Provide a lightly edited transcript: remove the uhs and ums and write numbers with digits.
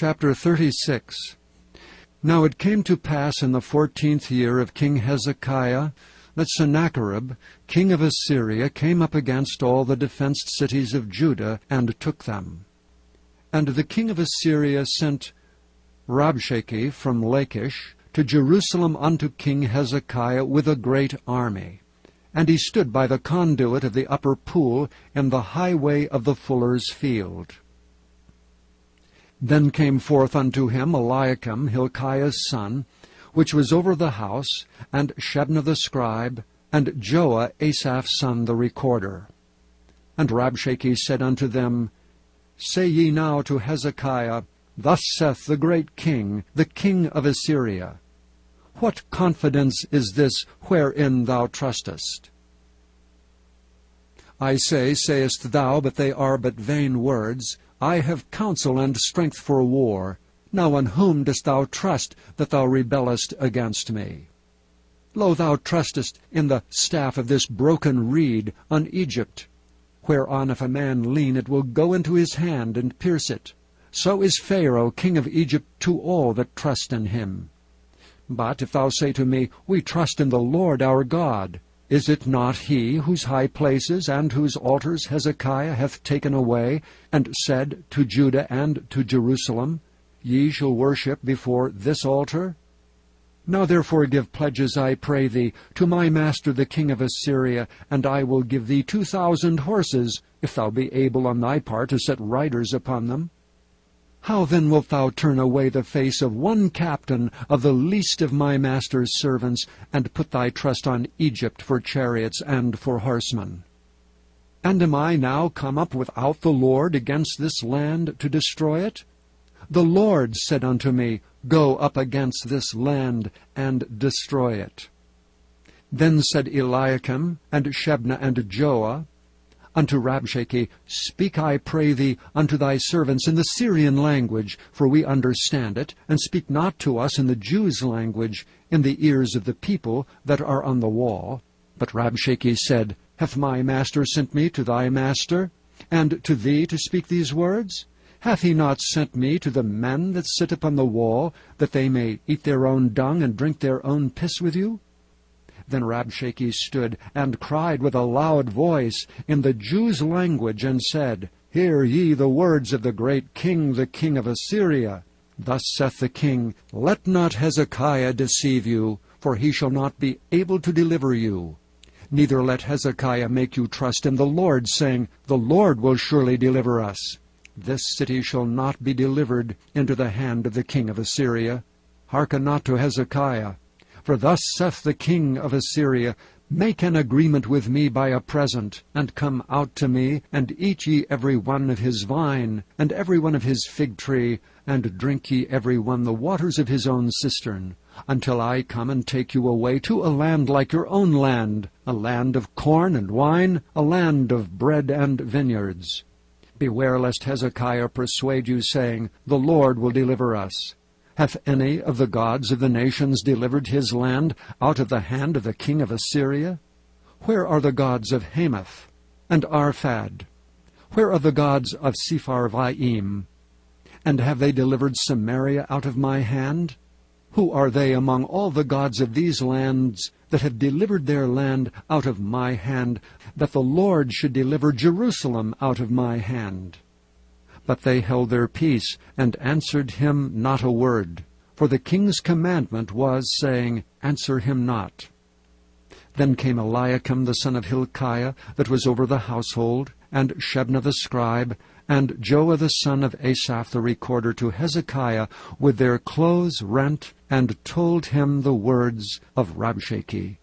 Chapter 36. Now it came to pass in the 14th year of King Hezekiah that Sennacherib, king of Assyria, came up against all the defenced cities of Judah, and took them. And the king of Assyria sent Rabshakeh from Lachish to Jerusalem unto King Hezekiah with a great army. And he stood by the conduit of the upper pool in the highway of the fuller's field. Then came forth unto him Eliakim, Hilkiah's son, which was over the house, and Shebna the scribe, and Joah, Asaph's son, the recorder. And Rabshakeh said unto them, Say ye now to Hezekiah, Thus saith the great king, the king of Assyria, What confidence is this wherein thou trustest? I say, sayest thou, but they are but vain words. I have counsel and strength for war. Now on whom dost thou trust, that thou rebellest against me? Lo, thou trustest in the staff of this broken reed, on Egypt, whereon if a man lean, it will go into his hand and pierce it. So is Pharaoh king of Egypt to all that trust in him. But if thou say to me, We trust in the Lord our God, is it not he whose high places and whose altars Hezekiah hath taken away, and said to Judah and to Jerusalem, Ye shall worship before this altar? Now therefore give pledges, I pray thee, to my master the king of Assyria, and I will give thee 2,000 horses, if thou be able on thy part to set riders upon them. How then wilt thou turn away the face of one captain of the least of my master's servants, and put thy trust on Egypt for chariots and for horsemen? And am I now come up without the Lord against this land to destroy it? The Lord said unto me, Go up against this land, and destroy it. Then said Eliakim, and Shebna, and Joah, unto Rabshakeh, Speak, I pray thee, unto thy servants in the Syrian language, for we understand it, and speak not to us in the Jews' language, in the ears of the people that are on the wall. But Rabshakeh said, Hath my master sent me to thy master, and to thee to speak these words? Hath he not sent me to the men that sit upon the wall, that they may eat their own dung and drink their own piss with you? Then Rabshakeh stood and cried with a loud voice in the Jews' language, and said, Hear ye the words of the great king, the king of Assyria. Thus saith the king, Let not Hezekiah deceive you, for he shall not be able to deliver you. Neither let Hezekiah make you trust in the Lord, saying, The Lord will surely deliver us. This city shall not be delivered into the hand of the king of Assyria. Hearken not to Hezekiah. For thus saith the king of Assyria, Make an agreement with me by a present, and come out to me, and eat ye every one of his vine, and every one of his fig tree, and drink ye every one the waters of his own cistern, until I come and take you away to a land like your own land, a land of corn and wine, a land of bread and vineyards. Beware lest Hezekiah persuade you, saying, The Lord will deliver us. Hath any of the gods of the nations delivered his land out of the hand of the king of Assyria? Where are the gods of Hamath and Arphad? Where are the gods of Sepharvaim? And have they delivered Samaria out of my hand? Who are they among all the gods of these lands that have delivered their land out of my hand, that the Lord should deliver Jerusalem out of my hand? But they held their peace, and answered him not a word. For the king's commandment was, saying, Answer him not. Then came Eliakim the son of Hilkiah, that was over the household, and Shebna the scribe, and Joah the son of Asaph the recorder, to Hezekiah, with their clothes rent, and told him the words of Rabshakeh.